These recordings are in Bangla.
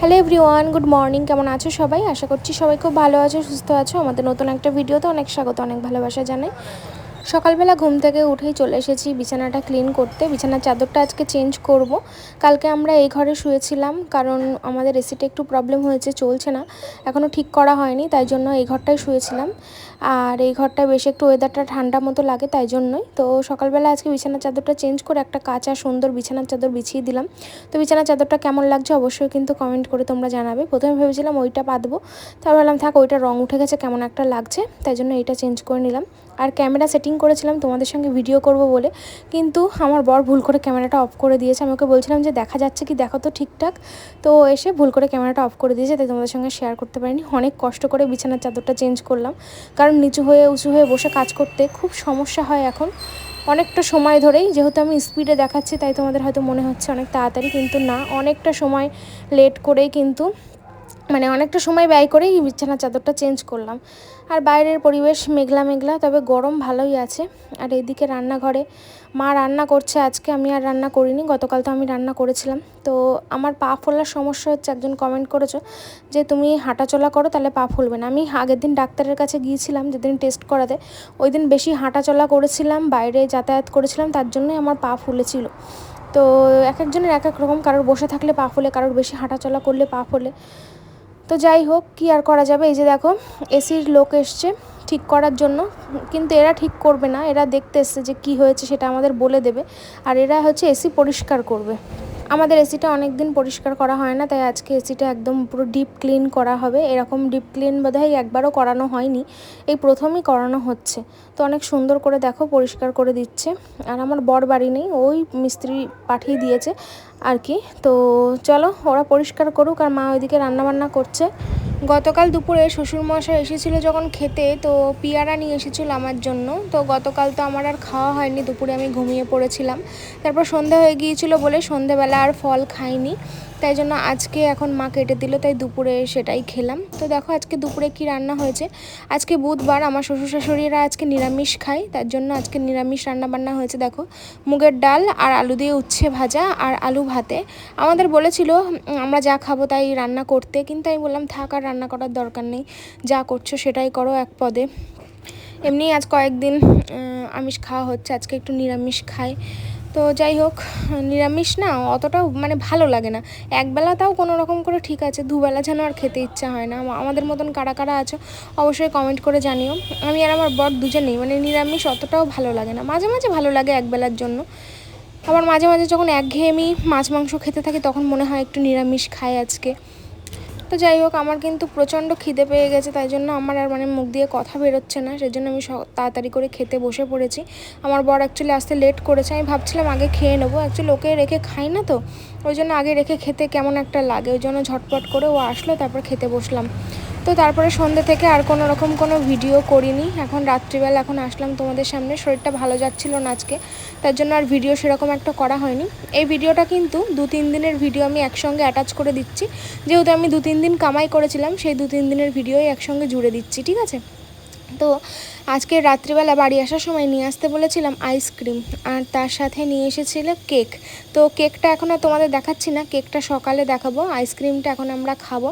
Hello everyone, good morning. কেমন আছো সবাই? আশা করছি সবাই খুব ভালো আছো, সুস্থ আছো। আমাদের নতুন একটা ভিডিওতে অনেক স্বাগত, অনেক ভালোবাসা জানাই। সকালবেলা ঘুম থেকে উঠেই চলে এসেছি বিছানাটা ক্লিন করতে। বিছানার চাদরটা আজকে চেঞ্জ করব। কালকে আমরা এই ঘরে শুয়েছিলাম কারণ আমাদের এসিটা একটু প্রবলেম হয়েছে, চলছে না, এখনও ঠিক করা হয়নি, তাই জন্য এই ঘরটাই শুয়েছিলাম। আর এই ঘরটায় বেশ একটু ওয়েদারটা ঠান্ডা মতো লাগে, তাই জন্যই। তো সকালবেলা আজকে বিছানার চাদরটা চেঞ্জ করে একটা কাঁচা সুন্দর বিছানার চাদর বিছিয়ে দিলাম। তো বিছানার চাদরটা কেমন লাগছে অবশ্যই কিন্তু কমেন্ট করে তোমরা জানাবে। প্রথমে ভেবেছিলাম ওইটা পাতবো, তারপর ভাবলাম থাক, ওইটা রং উঠে গেছে, কেমন একটা লাগছে, তাই জন্য এইটা চেঞ্জ করে নিলাম। আর ক্যামেরা সেটিং করেছিলাম তোমাদের সঙ্গে ভিডিও করব বলে, কিন্তু আমার বর ভুল করে ক্যামেরাটা অফ করে দিয়েছে। আমি ওকে বলছিলাম যে দেখা যাচ্ছে কি দেখো তো ঠিকঠাক, তো এসে ভুল করে ক্যামেরাটা অফ করে দিয়েছে, তাই তোমাদের সঙ্গে শেয়ার করতে পারিনি। অনেক কষ্ট করে বিছানার চাদরটা চেঞ্জ করলাম, কারণ নিচু হয়ে উঁচু হয়ে বসে কাজ করতে খুব সমস্যা হয় এখন অনেকটা সময় ধরেই। যেহেতু আমি স্পিডে দেখাচ্ছি তাই তোমাদের হয়তো মনে হচ্ছে অনেক তাড়াতাড়ি, কিন্তু না, অনেকটা সময় লেট করেই কিন্তু অনেকটা সময় ব্যয় করেই বিছানার চাদরটা চেঞ্জ করলাম। আর বাইরের পরিবেশ মেঘলা মেঘলা, তবে গরম ভালোই আছে। আর এইদিকে রান্নাঘরে মা রান্না করছে আজকে, আমি আর রান্না করিনি, গতকাল তো আমি রান্না করেছিলাম। তো আমার পা ফোলার সমস্যা হচ্ছে, একজন কমেন্ট করেছো যে তুমি হাঁটাচলা করো তাহলে পা ফুলবে না। আমি আগের দিন ডাক্তারের কাছে গিয়েছিলাম যেদিন টেস্ট করাতে, ওই দিন বেশি হাঁটাচলা করেছিলাম, বাইরে যাতায়াত করেছিলাম, তার জন্যই আমার পা ফুলেছিল। তো এক একজনের এক এক রকম, কারোর বসে থাকলে পা ফোলে, কারোর বেশি হাঁটাচলা করলে পা ফোলে। তো যাই হোক, কী আর করা যাবে। এই যে দেখো এসির লোক এসছে ঠিক করার জন্য, কিন্তু এরা ঠিক করবে না, এরা দেখতে এসছে যে কি হয়েছে সেটা আমাদের বলে দেবে, আর এরা হচ্ছে এসি পরিষ্কার করবে। আমাদের এসিটা অনেক দিন পরিষ্কার করা হয় না, তাই আজকে এসিটা একদম পুরো ডিপ ক্লিন করা হবে। এরকম ডিপ ক্লিন বোধহয় একবারও করানো হয়নি, এই প্রথমই করানো হচ্ছে। তো অনেক সুন্দর করে দেখো পরিষ্কার করে দিচ্ছে। আর আমার বর বাড়ি নেই, ওই মিস্ত্রি পাঠিয়ে দিয়েছে আর কি। তো চলো ওরা পরিষ্কার করুক, আর মা ওইদিকে রান্নাবান্না করছে। গতকাল দুপুরে শ্বশুরমশাই এসেছিলো যখন খেতে, তো পিয়ারা নিয়ে এসেছিলো আমার জন্য। তো গতকাল তো আমার আর খাওয়া হয়নি, দুপুরে আমি ঘুমিয়ে পড়েছিলাম। তারপর সন্ধে হয়ে গিয়েছিলো বলে সন্ধেবেলা আর ফল খাইনি, তাই জন্য আজকে এখন মা কেটে দিল, তাই দুপুরে সেটাই খেলাম। তো দেখো আজকে দুপুরে কি রান্না হয়েছে। আজকে বুধবার, আমার শ্বশুর শাশুড়িরা আজকে নিরামিষ খায়, তার জন্য আজকে নিরামিষ রান্নাবান্না হয়েছে। দেখো মুগের ডাল আর আলু দিয়ে উচ্ছে ভাজা আর আলু ভাতে। আমাদের বলেছিল আমরা যা খাবো তাই রান্না করতে, কিন্তু আমি বললাম থাক, আর রান্না করার দরকার নেই, যা করছো সেটাই করো এক পদে। এমনি আজ কয়েকদিন আমিষ খাওয়া হচ্ছে, আজকে একটু নিরামিষ খাই। তো যাই হোক, নিরামিষ না অতটাও ভালো লাগে না, একবেলা তাও কোনো রকম করে ঠিক আছে, দুবেলা যেন আর খেতে ইচ্ছা হয় না। আমাদের মতন কারা কারা আছো অবশ্যই কমেন্ট করে জানিও। আমি আর আমার বর দুজনেই নিরামিষ অতটাও ভালো লাগে না, মাঝে মাঝে ভালো লাগে একবেলার জন্য। আবার মাঝে মাঝে যখন একঘেয়েমি মাছ মাংস খেতে থাকি তখন মনে হয় একটু নিরামিষ খাই আজকে। তো যাই হোক, আমার কিন্তু প্রচণ্ড খিদে পেয়ে গেছে, তাই জন্য আমার আর মুখ দিয়ে কথা বেরোচ্ছে না, সেজন্য আমি তাড়াতাড়ি করে খেতে বসে পড়েছি। আমার বর অ্যাকচুয়ালি আসতে লেট করেছে, আমি ভাবছিলাম আগে খেয়ে নেবো, অ্যাকচুয়ালি ওকে রেখে খাই না, তো ওই জন্য আগে রেখে খেতে কেমন একটা লাগে, ওই জন্য ঝটপট করে ও আসলো, তারপর খেতে বসলাম। তো তারপরে সন্ধ্যে থেকে আর কোনো রকম কোনো ভিডিও করিনি। এখন রাত্রিবেলা এখন আসলাম তোমাদের সামনে, শরীরটা ভালো যাচ্ছিল না আজকে, তার জন্য আর ভিডিও সেরকম একটা করা হয়নি। এই ভিডিওটা কিন্তু 2-3 দিনের ভিডিও আমি একসঙ্গে অ্যাটাচ করে দিচ্ছি, যেহেতু আমি 2-3 দিন কামাই করেছিলাম, সেই 2-3 দিনের ভিডিওই একসঙ্গে জুড়ে দিচ্ছি, ঠিক আছে। তো আজকে রাত্রিবেলা বাড়ি আসার সময় নিয়ে আসতে বলেছিলাম আইসক্রিম, আর তার সাথে নিয়ে এসেছিল কেক। তো কেকটা এখন আর তোমাদের দেখাচ্ছি না, কেকটা সকালে দেখাবো, আইসক্রিমটা এখন আমরা খাবো।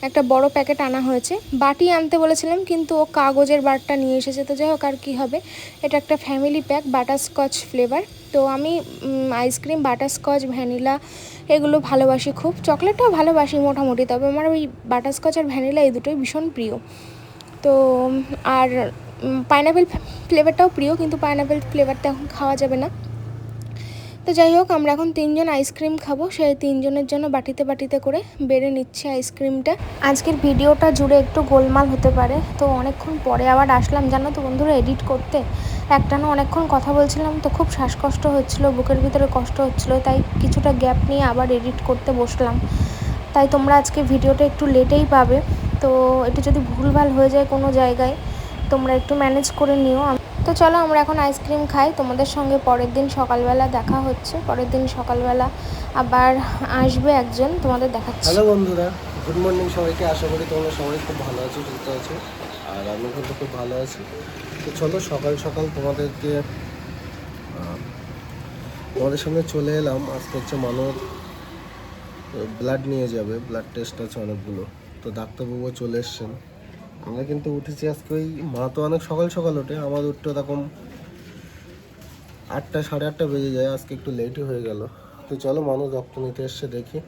একটা বড় প্যাকেট আনা হয়েছে, বাটি আনতে বলেছিলাম কিন্তু ও কাগজের বারটা নিয়ে এসেছে। তো যাই হোক, আর কী হবে, এটা একটা ফ্যামিলি প্যাক, বাটারস্কচ ফ্লেভার। তো আমি আইসক্রিম বাটারস্কচ ভ্যানিলা এগুলো ভালোবাসি খুব, চকলেটটাও ভালোবাসি মোটামুটি, তবে আমার ওই বাটারস্কচ আর ভ্যানিলা এই দুটোই ভীষণ প্রিয়। তো আর পাইনাপেল ফ্লেভারটাও প্রিয়, কিন্তু পাইনাপেল ফ্লেভারটা এখন খাওয়া যাবে না। তো যাই হোক, আমরা এখন 3জন আইসক্রিম খাবো, সেই 3জনের জন্য বাটিতে বাটিতে করে বেড়ে নিচ্ছে আইসক্রিমটা। আজকের ভিডিওটা জুড়ে একটু গোলমাল হতে পারে, তো অনেকক্ষণ পরে আবার আসলাম জানো তো বন্ধুরা এডিট করতে। একটানা অনেকক্ষণ কথা বলছিলাম, তো খুব শ্বাসকষ্ট হচ্ছিলো, বুকের ভিতরে কষ্ট হচ্ছিলো, তাই কিছুটা গ্যাপ নিয়ে আবার এডিট করতে বসলাম। তাই তোমরা আজকে ভিডিওটা একটু লেটেই পাবে। তো এটা যদি ভুলভাল হয়ে যায় কোনো জায়গায়, তোমরা একটু ম্যানেজ করে নিও। তো চলো আমরা এখন আইসক্রিম খাই, তোমাদের সঙ্গে পরের দিন সকালবেলা দেখা হচ্ছে। পরের দিন সকালবেলা আবার আসবে একজন, তোমাদের দেখাচ্ছি। হ্যালো বন্ধুরা, গুড মর্নিং সবাইকে। আশা করি তোমরা সবাই খুব ভালো আছো, সুস্থ আছো, আর আমি কিন্তু খুব ভালো আছি। তো চলো সকাল সকাল তোমাদের সামনে চলে এলাম। আজকে হচ্ছে ব্লাড নিয়ে যাবে, ব্লাড টেস্ট আছে অনেকগুলো। তো ডাক্তারবাবু চলে এসছেন। আমরা কিন্তু উঠেছি আজকে, ওই মা তো অনেক সকাল সকাল ওঠে, আমার উঠতে এরকম 8টা 8:30 বেজে যায়, আজকে একটু লেটই হয়ে গেল। তো চলো মানুষ রক্ত নিতে এসছে, দেখি।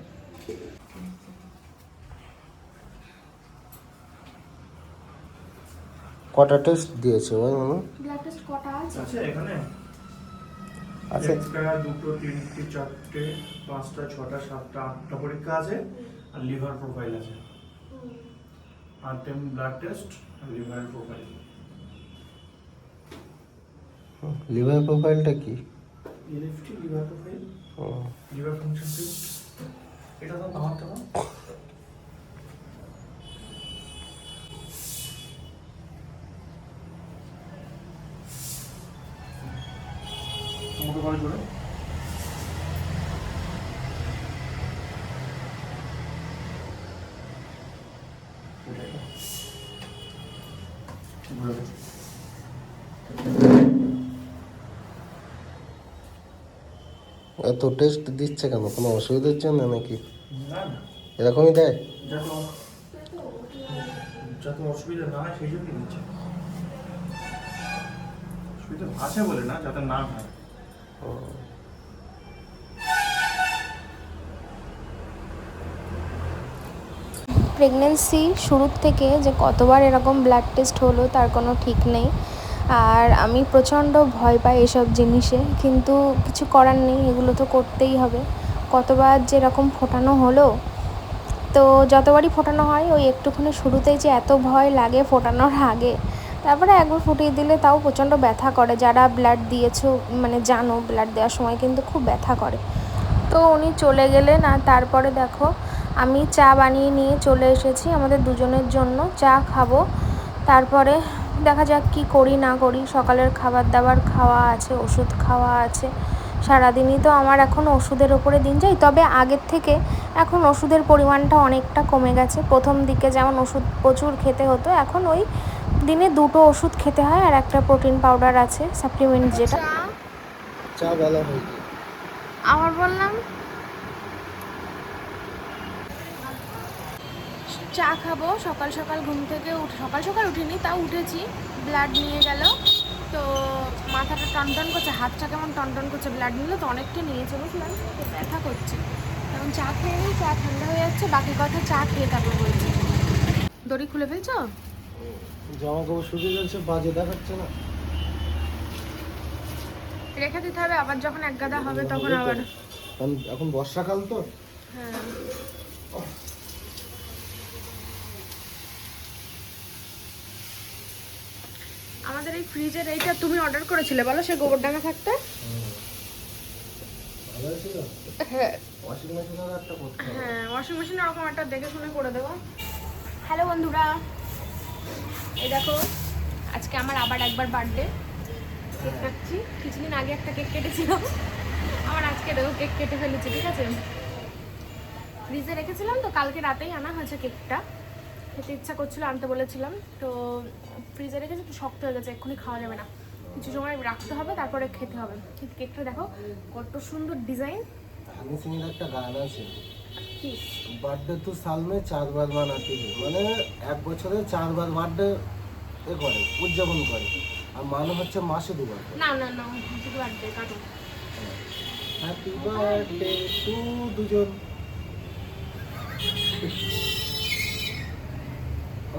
কটা টেস্ট দিয়েছে ভাই মানু? ব্লাড টেস্ট কটা আছে? আছে এখানে আচ্ছা, একটা দুটো তিনটে চারটে পাঁচটা ছটা সাতটা আটটা পরীক্ষা আছে আর লিভার প্রোফাইল আছে আর তেমন ব্লাড টেস্ট আর লিভার প্রোফাইল। লিভার প্রোফাইলটা কি? এলএফটি লিভার প্রোফাইল, ও, লিভার ফাংশন টেস্ট। এটা তো আমার তো মোটো করে জোরে এত টেস্ট দিচ্ছে কেন? কোনো অসুবিধার জন্য নাকি? না না, এরকমই দেয়? যাতে যাতে অসুবিধা না হয় সেই জন্যই দিচ্ছে। অসুবিধা আছে বলে না, যাতে না হয়। প্রেগনেন্সি শুরুর থেকে যে কতবার এরকম ব্লাড টেস্ট হলো তার কোনো ঠিক নেই। আর আমি প্রচণ্ড ভয় পাই এসব জিনিসে, কিন্তু কিছু করার নেই, এগুলো তো করতেই হবে। কতবার যেরকম ফোটানো হলো, তো যতবারই ফোটানো হয় ওই একটুখানি শুরুতেই যে এত ভয় লাগে ফোটানোর আগে, তারপরে একবার ফুটিয়ে দিলে তাও প্রচণ্ড ব্যথা করে। যারা ব্লাড দিয়েছো মানে জানো, ব্লাড দেওয়ার সময় কিন্তু খুব ব্যথা করে। তো উনি চলে গেলেন, আর তারপরে দেখো আমি চা বানিয়ে নিয়ে চলে এসেছি আমাদের দুজনের জন্য। চা খাবো, তারপরে দেখা যাক কি করি না করি। সকালের খাবার দাবার খাওয়া আছে, ওষুধ খাওয়া আছে, সারাদিনই তো আমার এখন ওষুধের ওপরে দিন যায়। তবে আগের থেকে এখন ওষুধের পরিমাণটা অনেকটা কমে গেছে। প্রথম দিকে যেমন ওষুধ প্রচুর খেতে হতো, এখন ওই দিনে 2টো ওষুধ খেতে হয়, আর একটা প্রোটিন পাউডার আছে সাপ্লিমেন্ট যেটা। চা বেলা হয়েছে। আবার বললাম চা খাবো। সকাল সকাল ঘুম থেকে সকাল সকাল উঠিনি, তাও উঠেছি। ব্লাড নিয়ে গেল, তো মাথাটা টনটন করছে, হাতটা কেমন টনটন করছে। ব্লাড নিল তো অনেকটা নিয়েছে, বুঝলাম, তো ব্যথা করছে। এখন চা খেয়ে নিই, চা ঠান্ডা হয়ে যাচ্ছে। বাকি কথা চা খেয়ে তারপর বলছি। দড়ি খুলে ফেলছো? জামা কাপড় শুকিয়ে যাচ্ছে, বাজে দেখাচ্ছে না। রেখে দিতে হবে, আবার যখন এক গাদা হবে তখন আবার। কারণ এখন বর্ষাকাল তো। হ্যাঁ, আমাদের এই ফ্রিজের এইটা তুমি অর্ডার করেছিলে বলো, সে গোবরডাঙ্গা থাকতে? ভালো হয়েছিল। হ্যাঁ ওয়াশিং মেশিনের একটা করতে হবে। হ্যাঁ, ওয়াশিং মেশিন ওরকম একটা দেখে শুনে করে দেবো। হ্যালো বন্ধুরা, এই দেখো আজকে আমার আবার একবার বার্থডে। কেক কাটছি। কিছুদিন আগে একটা কেক কেটেছিলাম, আমার আজকে কেক কেটে ফেলেছি। ঠিক আছে, ফ্রিজে রেখেছিলাম তো, কালকে রাতেই আনা হয়েছে কেকটা। খেতে ইচ্ছা করছিল, আনতে বলেছিলাম, তো ফ্রিজে রেখেছি, তো শক্ত হয়ে গেছে, এক্ষুনি খাওয়া যাবে না, কিছু সময় রাখতে হবে, তারপরে খেতে হবে। কেকটা দেখো কত সুন্দর ডিজাইন। হানি সিংয়ের একটা গান আছে, কি বার্থডে তো সাল মে 4 বার মানাতে হয়, মানে 1 বছরে 4 বার বার্থডে এ করে, উদযাপন করে। আর মানে হচ্ছে মাসে 2 বার। না না না, শুধু বার্থডে কাটো। হ্যাপি বার্থডে টু দুজন।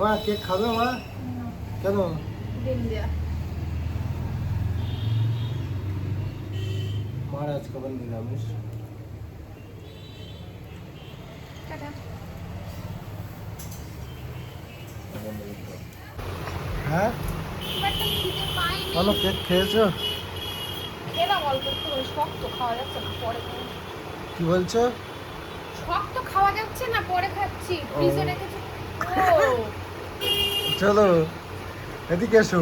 মা কেক খাবে মা? কেন? দিন দেয়া। মার আজকে আবার নিরামিষ। টাটা। হ্যাঁ, একটা খিদে পাইনি। কোনো কেক খেয়েছো? খেলাম অল্প একটু, শক্ত খাওয়া যাচ্ছে না, পরে খাবো। কি বলছো? শক্ত খাওয়া যাচ্ছে না, পরে খাচ্ছি, ফ্রিজে রেখেছি। ও চলো এদিকে এসো।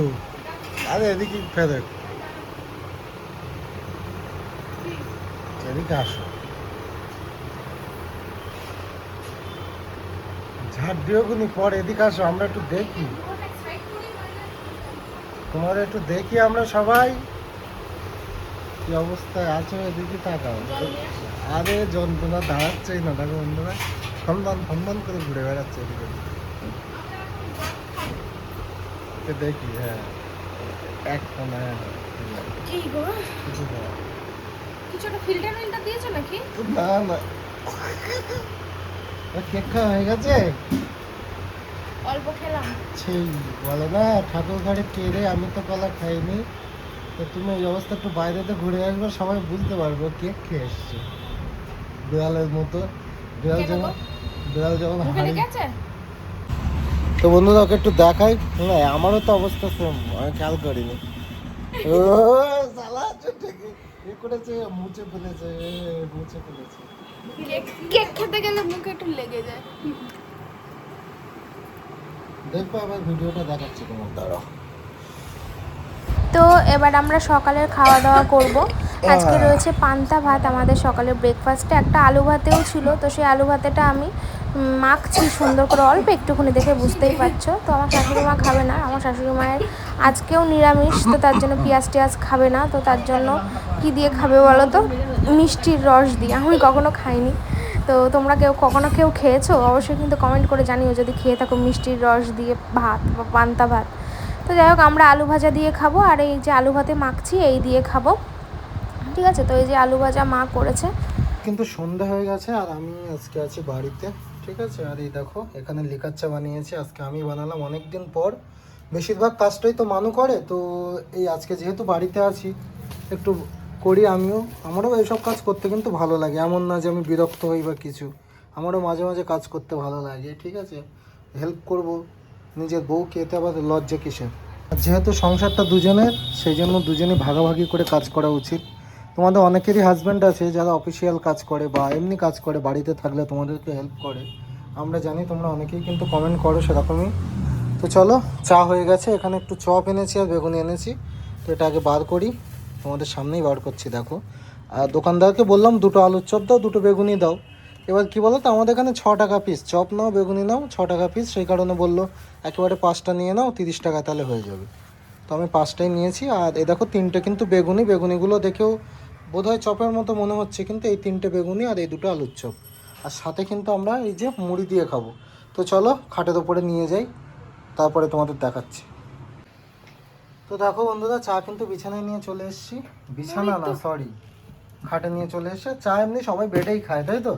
আরে এদিকে ফেরত, এদিকে আসো। ঝাড় দিও কোনি পর, এদিকে আসো, আমরা একটু দেখি তোমার, একটু দেখি আমরা সবাই কি অবস্থায় আছো, এদিকে তাকাও। জল নিয়ে আসো। আরে যন্ত্রণা দাঁড়াচ্ছেই না, দেখো বন্ধুরা ফন করে ঘুরে বেড়াচ্ছে এদিকে ওদিকে। দেখি হ্যাঁ এক কোনা কি গো কিছু না কিছু একটা ফিল্টার দিয়েছো নাকি? না না কেক খাওয়া হয়ে গেছে? অল্প খেলাম। সেই বলে না ঠাকুর ঘরে কেড়ে, আমি তো কলা খাইনি। তো তুমি এই অবস্থা একটু বাইরেতে ঘুরে আসবে, সবাই বুঝতে পারবে কেক খেয়ে এসছে বিড়ালের মতো। বিড়াল যেমন হাঁড়ি। তো বন্ধুরা ওকে একটু দেখাই। না আমারও তো অবস্থা সেম, আমি খেয়াল করিনি। ও শালা এ করেছে, মুছে ফেলেছে। কেক খেতে গেলে মুখে একটু লেগে যায়। দেখবো আবার ভিডিওটা দেখাচ্ছি তোমার, দাঁড়াও। তো এবার আমরা সকালের খাওয়া দাওয়া করব। আজকে রয়েছে পান্তা ভাত আমাদের সকালের ব্রেকফাস্টে, একটা আলু ভাতেও ছিল। তো সেই আলু ভাতেটা আমি মাখছি সুন্দর করে, অল্প একটুখানি, দেখে বুঝতেই পারছো। তো আমার শাশুড়ি মা খাবে না, আমার শাশুড়ি মায়ের আজকেও নিরামিষ, তো তার জন্য পেঁয়াজ টিয়াজ খাবে না। তো তার জন্য কি দিয়ে খাবে বলো তো? মিষ্টির রস দিয়ে। আমি কখনো খাইনি। তো তোমরা কখনো খেয়েছো? অবশ্যই কিন্তু কমেন্ট করে জানিও যদি খেয়ে থাকো মিষ্টির রস দিয়ে ভাত বা পান্তা ভাত। তো যাই হোক, আমরা আলু ভাজা দিয়ে খাবো, আর এই যে আলু ভাতে মাখছি এই দিয়ে খাবো, ঠিক আছে? তো এই যে আলু ভাজা মা করেছে। কিন্তু সন্ধ্যা হয়ে গেছে আর আমি আজকে আছি বাড়িতে, ঠিক আছে? আর এই দেখো এখানে লিকার চা বানিয়েছি, আজকে আমি বানালাম অনেক দিন পর। বেশিরভাগ কাজটাই তো মানু করে, তো এই আজকে যেহেতু বাড়িতে আছি একটু করি আমিও। আমারও এইসব কাজ করতে কিন্তু ভালো লাগে, এমন না যে আমি বিরক্ত হই বা কিছু। আমারও মাঝে মাঝে কাজ করতে ভালো লাগে, ঠিক আছে? হেল্প করব নিজের বউকে, এতে আবার লজ্জা কিসের? যেহেতু সংসারটা দুজনের, সেই জন্য দুজনেই ভাগাভাগি করে কাজ করা উচিত। তোমাদের অনেকেরই হাজব্যান্ড আছে যারা অফিসিয়াল কাজ করে বা এমনি কাজ করে, বাড়িতে থাকলে তোমাদেরকে হেল্প করে। আমরা জানি তোমরা অনেকেই কিন্তু কমেন্ট করো সেরকমই। তো চলো, চা হয়ে গেছে, এখানে একটু চপ এনেছি আর বেগুনি এনেছি। তো এটা আগে বার করি, তোমাদের সামনেই বার করছি দেখো। আর দোকানদারকে বললাম দুটো আলুর চপ দাও, দুটো বেগুনি দাও। এবার কি বলো তো, আমাদের এখানে 6 টাকা পিস, চপ নাও বেগুনি নাও 6 টাকা পিস, সেই কারণে বললো একেবারে 5টা নিয়ে নাও, 30 টাকা তাহলে হয়ে যাবে। তো আমি 5টাই নিয়েছি। আর এ দেখো 3টে কিন্তু বেগুনিগুলো দেখেও বোধহয় চপের মতো মনে হচ্ছে, কিন্তু এই 3টে বেগুনি আর এই দুটো আলুর চপ। আর সাথে কিন্তু আমরা এই যে মুড়ি দিয়ে খাবো। তো চলো খাটের ওপরে নিয়ে যাই, তারপরে তোমাদের দেখাচ্ছি। তো দেখো বন্ধুরা, চা কিন্তু বিছানায় নিয়ে চলে এসেছি। বিছানা না, সরি, খাটে নিয়ে চলে এসে। চা এমনি সবাই বেডেই খায়, তাই তো?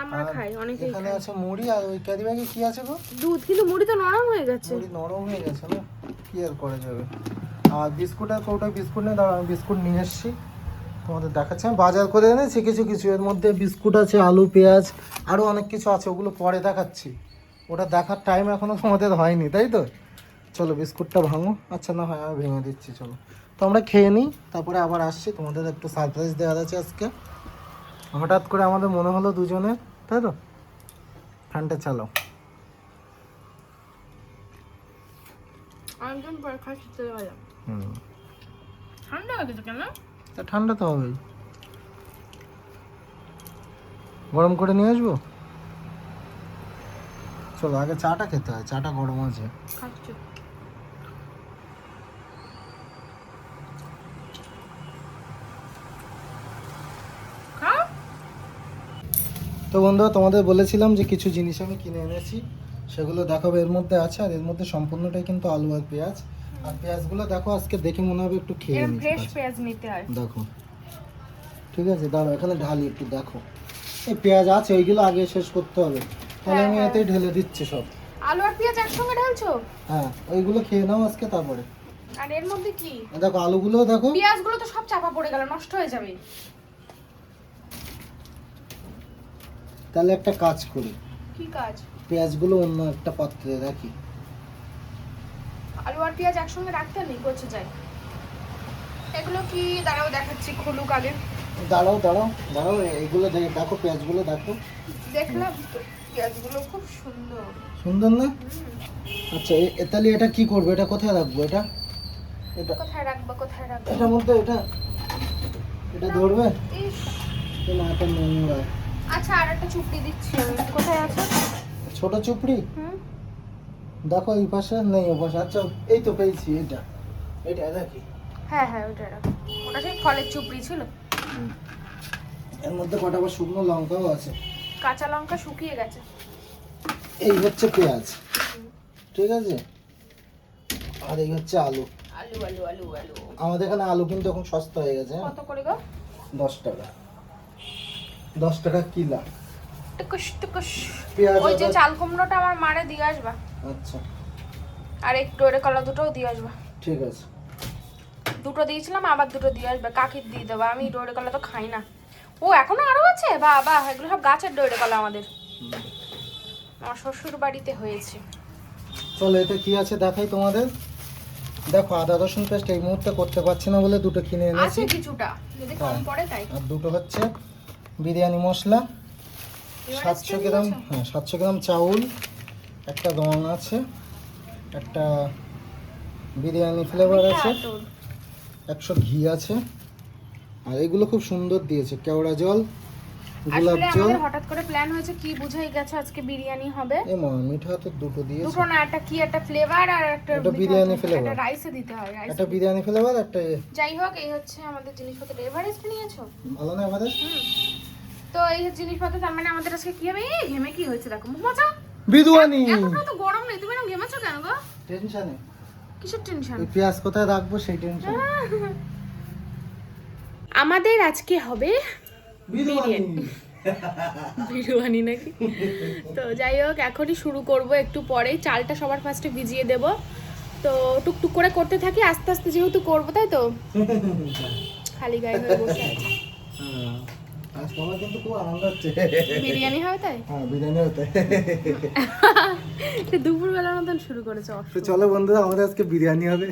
আমরা খাই, অনেকেই এখানে খায়। আছে মুড়ি, আর ওই ক্যারি ব্যাগে কি আছে গো? দুধ। কিন্তু মুড়ি তো নরম হয়ে গেছে। মুড়ি নরম হয়ে গেছে না, কি আর করা যাবে। আর বিস্কুটের কৌটায় বিস্কুট নেই, দাঁড়া আমি বিস্কুট নিয়ে এসেছি, তোমাদের দেখাচ্ছি। আমি বাজার করে এনেছি কিছু কিছু, এর মধ্যে বিস্কুট আছে, আলু পেঁয়াজ আরও অনেক কিছু আছে, ওগুলো পরে দেখাচ্ছি। ওটা দেখার টাইম এখনও তোমাদের হয়নি, তাই তো? চলো বিস্কুটটা ভাঙো। আচ্ছা না হয় আমি ভেঙে দিচ্ছি, চলো। তো আমরা খেয়ে নিই, তারপরে আবার আসছি, তোমাদের একটু সারপ্রাইজ দেওয়ার আছে আজকে। হঠাৎ করে আমাদের মনে হলো দুজনে, তাই তো? ফ্যানটা চালো। একদম পরীক্ষা খেতে গেলাম। ঠান্ডা হয়ে গেছে কেন? তা ঠান্ডা তো হবেই, গরম করে নিয়ে আসবো। চলো আগে চাটা খেতে হয়, চাটা গরম আছে। খাচ্ছি। তো বন্ধুরা, তোমাদের বলেছিলাম যে কিছু জিনিস আমি কিনে এনেছি, সেগুলো দেখাবো। এর মধ্যে আছে, আর এর মধ্যে সম্পূর্ণটাই কিন্তু আলু আর পেঁয়াজ। আর পেঁয়াজগুলো দেখো আজকে দেখে মনে হবে একটু খেয়ে নিই, ফ্রেশ পেঁয়াজ নিতে হয়। দেখো, ঠিক আছে? দাঁড়াও এখানে ঢালি একটু, দেখো এই পেঁয়াজ আছে, ওইগুলো আগে শেষ করতে হবে। তাহলে আমি এতেই ঢেলে দিচ্ছি সব। আলু আর পেঁয়াজ একসঙ্গে ঢালছো? হ্যাঁ, ওইগুলো খেয়ে নাও আজকে, তারপরে। আর এর মধ্যে কি? দেখো আলুগুলো দেখো, পেঁয়াজগুলো তো সব চাপা পড়ে গেল, নষ্ট হয়ে যাবে। তাহলে একটা কাজ করি, কি কাজ? পেঁয়াজগুলো অন্য একটা পাত্রে রাখি। আলু আর পেঁয়াজ একসঙ্গে রাখতে নেই, গোছে যায়। এগুলো কি? দাঁড়াও দেখাচ্ছি, খুলুক আগে। দাঁড়াও দাঁড়াও দাঁড়াও, এইগুলো দেখো, পেঁয়াজগুলো দেখো। দেখলাম তো, পেঁয়াজগুলো খুব সুন্দর। সুন্দর না? আচ্ছা তাহলে এটা কি করবো, এটা কোথায় রাখবো? এটা এটা কোথায় রাখবো? কোথায় রাখবো? এটার মধ্যে, এটা ধরবে ইস, না? এটা নোংরা। আচ্ছা, আর একটা চুপড়ি দিচ্ছি আমি। কোথায় আছে? ছোট চুপড়ি দেখো, এই পাশে নেই, ও পাশে। আচ্ছা এই তো পেয়েছি, এটা এটা রাখি। হ্যাঁ হ্যাঁ, ওটা রাখো। ওটা সেই ফলের চুপড়ি ছিল। এর মধ্যে কটা আবার শুকনো লঙ্কাও আছে। কাঁচা লঙ্কা শুকিয়ে গেছে। এই হচ্ছে পেঁয়াজ, ঠিক আছে, আর এই হচ্ছে আলু। আলু আলু আলু আলু আমাদের এখানে আলু কিন্তু এখন সস্তা হয়ে গেছে। কত করে গো? 10 টাকা, 10 টাকা কিলো। টুকুস টুকুস। পেঁয়াজ ওই যে আবার- চাল কুমড়োটা আমার মারে দিয়ে আসবা, আচ্ছা আর একটু ডোরে কলা দুটোও দিয়ে আসবা। ঠিক আছে। দুটো দিয়েছিলাম, আবার দুটো দিয়ে আসবে, কাকির দিয়ে দেবো। আমি ডোরে কলা তো খাই না। ও এখনো আরো আছে? বাবা, এগুলো সব গাছের ডোরে কলা আমাদের, আমার শ্বশুর বাড়িতে হয়েছে। চলো এতে কি আছে দেখাই তোমাদের। দেখো, আদা রসুন পেস্ট এই মুহূর্তে করতে পারছি না বলে দুটো কিনে এনেছি। আছে কিছুটা, যদি কম পড়ে তাই। আর দুটো হচ্ছে বিরিয়ানি মশলা, 700 গ্রাম, হ্যাঁ 700 গ্রাম চাউল, একটা রং আছে, একটা বিরিয়ানি ফ্লেভার আছে, 100 ঘি আছে, আর এগুলো খুব সুন্দর দিয়েছে, কেওড়া জল, গোলাপ আসলে জল। আমাদের হঠাৎ করে প্ল্যান হয়েছে, কি বুঝাই গেছে আজকে বিরিয়ানি হবে। এ মা, মিঠা তো দুটো দিয়েছে। দুটো না, একটা কি একটা ফ্লেভার আর একটা একটা বিরিয়ানি একটা ফ্লেভার, রাইসে দিতে হয়, রাইস। একটা বিরিয়ানি ফ্লেভার, একটা যাই হোক, এই হচ্ছে আমাদের জিনিসপত্র। এভারেস্ট নিয়েছো? ভালো না আমাদের তো এই হচ্ছে জিনিসপত্র। তার মানে আমাদের আজকে কি হবে? এই ঘেমে কি হয়েছে দেখো, মুখ মোছা। বিরিয়ানি। এখনো তো গরম নেই, তুমি এরকম ঘেমেছো কেন গো? টেনশনে, কিসের টেনশন? এই পেঁয়াজ কোথায় রাখবো সেই টেনশন। আমাদের আজকে হবে বিরিয়ানি। বিরিয়ানি নাকি? তো যাই হোক, এখনই শুরু করব, একটু পরেই। চালটা সবার ফার্স্টে ভিজিয়ে দেব। তো টুকটুক করে করতে থাকি, আস্তে আস্তে যেহেতু করবো, তাই তো খালি গায়ে হয়ে বসে আছি। হ্যাঁ, আজকে আমার কিন্তু খুব আনন্দ হচ্ছে। বিরিয়ানি হবে তাই? হ্যাঁ, বিরিয়ানি হতে। দুপুরবেলার মতন শুরু করেছে তো অসুবিধা। চলো বন্ধুরা, আমাদের আজকে বিরিয়ানি হবে,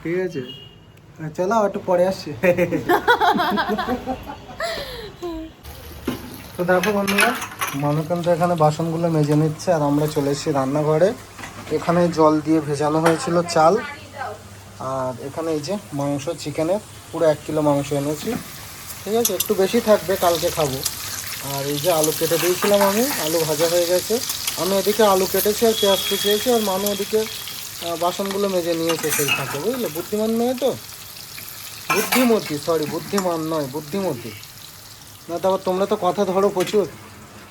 ঠিক আছে। চলো একটু পরে আসছি। তো দেখো বন্ধুরা, মানুকান্ত এখানে বাসনগুলো মেজে নিচ্ছে, আর আমরা চলে এসেছি রান্নাঘরে। এখানে জল দিয়ে ভেজানো হয়েছিল চাল, আর এখানে এই যে মাংস, চিকেনের পুরো 1 কিলো মাংস এনেছি, ঠিক আছে, একটু বেশি থাকবে, কালকে খাবো। আর এই যে আলু কেটে দিয়েছিলাম আমি, আলু ভাজা হয়ে গেছে। আমি এদিকে আলু কেটেছি আর পেঁয়াজ কুচিয়েছি, আর মানু ওদিকে বাসনগুলো মেজে নিয়েছে সেই ফাঁকে, বুঝলে, বুদ্ধিমান মেয়ে তো, বুদ্ধিমতী, সরি বুদ্ধিমান নয়, বুদ্ধিমতী। না তো আবার তোমরা তো কথা ধরো প্রচুর।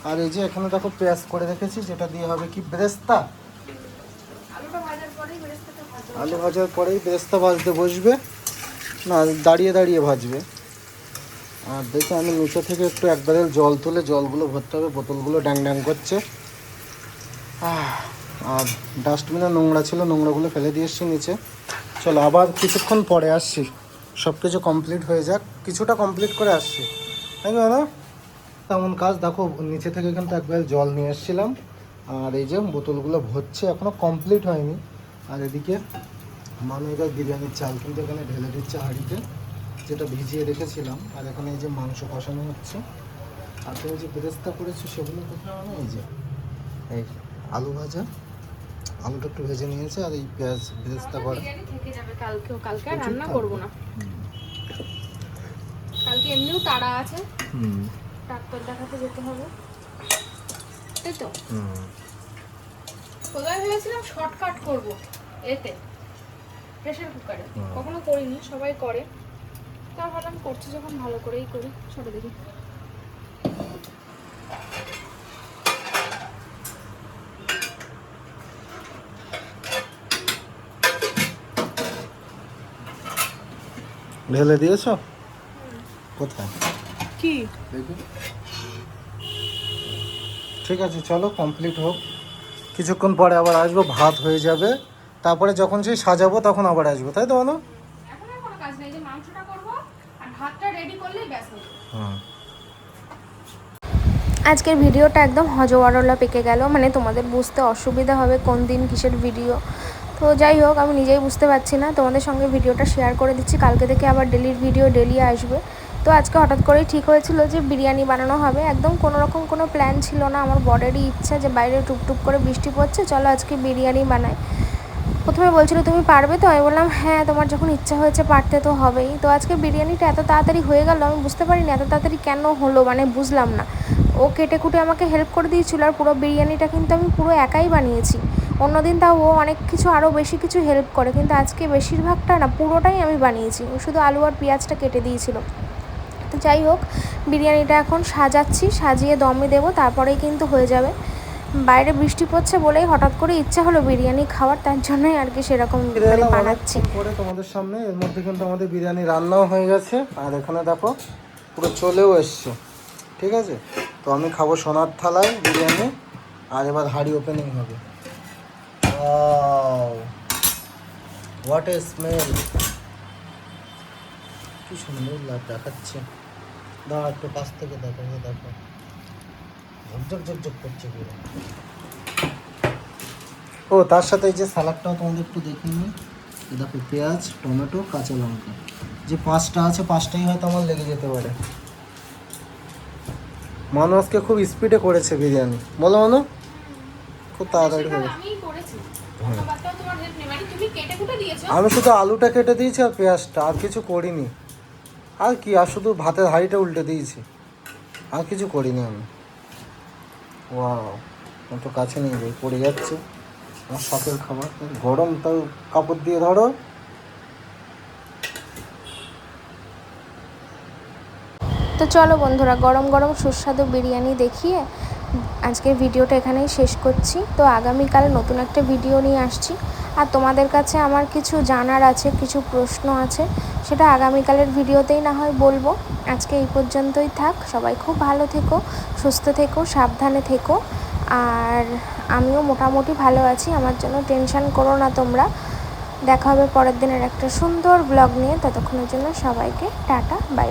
আর এই যে এখানে দেখো পেঁয়াজ করে রেখেছি, যেটা দিয়ে হবে কি বেরেস্তা। আলু ভাজার পরেই বেরেস্তা ভাজতে বসবে, না দাঁড়িয়ে দাঁড়িয়ে ভাজবে। আর দেখে আমি নিচে থেকে একটু একবারে জল তুলে জলগুলো ভরতে হবে, বোতলগুলো ড্যাং ড্যাং করছে। আর ডাস্টবিনে নোংরা ছিল, নোংরাগুলো ফেলে দিয়ে এসছি নিচে। চলো আবার কিছুক্ষণ পরে আসছি, সব কিছু কমপ্লিট হয়ে যাক, কিছুটা কমপ্লিট করে আসছি, তাই না? তেমন কাজ দেখো, নিচে থেকে কিন্তু একবার জল নিয়ে এসেছিলাম, আর এই যে বোতলগুলো ভরছে, এখনও কমপ্লিট হয়নি। আর এদিকে মানুষের বিরিয়ানির চাল কিন্তু এখানে ঢেলে দিচ্ছে হাঁড়িতে, যেটা ভিজিয়ে রেখেছিলাম। আর এখানে এই যে মাংস কষানো হচ্ছে, আর তুমি যে বেরেস্তা করেছো সেগুলো কোথায়? আমি এই যে এই আলু ভাজা, আলুটা একটু ভেজে নিয়েছে, আর এই পেঁয়াজ বেরেস্তা করা। বিরিয়ানি থেকে যাবে কালকেও, কালকে আর রান্না করবো না। কালকে এমনিও তাড়া আছে, ডাক্তার দেখাতে যেতে হবে, তাই তো। কোথায় ভেবেছিলাম শর্টকাট করব এতে, প্রেসার কুকারে। কখনো করিনি, সবাই করে, তা ভাবলাম করছি যখন ভালো করেই করি। ছোট দেখি, ঢেলে দিয়েছো কোথায়? কি দেখি, ঠিক আছে, চলো কমপ্লিট হোক, কিছুক্ষণ পরে আবার আসবো, ভাত হয়ে যাবে, তারপরে যখন সেই সাজাবো তখন আবার আসবো, তাই তো বলো? এখন আর কোনো কাজ নেই, যে মাংসটা করবো আর ভাতটা রেডি করলেই ব্যাস হয়ে যাবে। হ্যাঁ, আজকের ভিডিওটা একদম হজওয়ারলা পেকে গেল, মানে তোমাদের বুঝতে অসুবিধা হবে কোন দিন কিসের ভিডিও। তো যাই হোক, আমি নিজেই বুঝতে পারছি না, তোমাদের সঙ্গে ভিডিওটা শেয়ার করে দিচ্ছি। কালকে থেকে আবার ডেলির ভিডিও ডেলি আসবে। তো আজকে হঠাৎ করেই ঠিক হয়েছিল যে বিরিয়ানি বানানো হবে, একদম কোনো রকম কোনো প্ল্যান ছিল না। আমার বরেরই ইচ্ছা যে বাইরে টুকটুক করে বৃষ্টি পড়ছে, চলো আজকে বিরিয়ানি বানাই। প্রথমে বলছিল তুমি পারবে তো, আমি বললাম হ্যাঁ, তোমার যখন ইচ্ছা হয়েছে পারতে তো হবেই। তো আজকে বিরিয়ানিটা এত তাড়াতাড়ি হয়ে গেল, আমি বুঝতে পারিনি এত তাড়াতাড়ি কেন হলো, মানে বুঝলাম না। ও কেটে কুটে আমাকে হেল্প করে দিয়েছিল, আর পুরো বিরিয়ানিটা কিন্তু আমি পুরো একাই বানিয়েছি। অন্যদিন তাও ও অনেক কিছু, আরও বেশি কিছু হেল্প করে, কিন্তু আজকে বেশিরভাগটা না, পুরোটাই আমি বানিয়েছি। ও শুধু আলু আর পেঁয়াজটা কেটে দিয়েছিল। তো যাই হোক, বিরিয়ানিটা এখন সাজাচ্ছি, সাজিয়ে দমে দেবো, তারপরেই কিন্তু হয়ে যাবে। বাইরে বৃষ্টি পড়ছে বলেই হঠাৎ করে ইচ্ছা হলো বিরিয়ানি খাওয়ার, তার জন্যই আর কি সেরকম বানাচ্ছি। করে তোমাদের সামনে এর মধ্যে কিন্তু আমাদের বিরিয়ানি রান্নাও হয়ে গেছে, আর এখানে দেখো পুরো চলেও এসছে। ঠিক আছে, তো আমি খাবো সোনার থালায় বিরিয়ানি, আর এবার হাঁড়ি ওপেনিং হবে। হোয়াট এ স্মেল, কি সুন্দর দেখাচ্ছে। দাঁড়া একটু কাছ থেকে দেখো, দেখো ঝকঝক ঝকঝক করছে পুরো। ও তার সাথে এই যে স্যালাডটাও তোমাদের একটু দেখিয়ে নিই। দেখো পেঁয়াজ, টমেটো, কাঁচা লঙ্কা, যে 5টা আছে 5টাই হয়তো আমার লেগে যেতে পারে। মানু আজকে খুব স্পিডে করেছে বিরিয়ানি, বলো মানু, খুব তাড়াতাড়ি হয়ে গেছে। আমি শুধু আলুটা কেটে দিয়েছি আর পেঁয়াজটা, আর কিছু করিনি। আর কি, আর শুধু ভাতের হাঁড়িটা উল্টে দিয়েছি, আর কিছু করিনি আমি। ওয়াও, একটু কাছে নিয়ে যাই, পড়ে যাচ্ছে আমার শখের খাবার। গরম, তাও কাপড় দিয়ে ধরো। তো চলো বন্ধুরা, গরম গরম সুস্বাদু বিরিয়ানি দেখিয়ে আজকের ভিডিওটা এখানেই শেষ করছি। তো আগামীকাল নতুন একটা ভিডিও নিয়ে আসছি, আর তোমাদের কাছে আমার কিছু জানার আছে, কিছু প্রশ্ন আছে, সেটা আগামীকালের ভিডিওতেই না হয় বলবো। আজকে এই পর্যন্তই থাক, সবাই খুব ভালো থেকো, সুস্থ থেকো, সাবধানে থেকো। আর আমিও মোটামুটি ভালো আছি, আমার জন্য টেনশন করো না তোমরা। দেখা হবে পরের দিনের একটা সুন্দর ব্লগ নিয়ে, ততক্ষণের জন্য সবাইকে টাটা, বাই।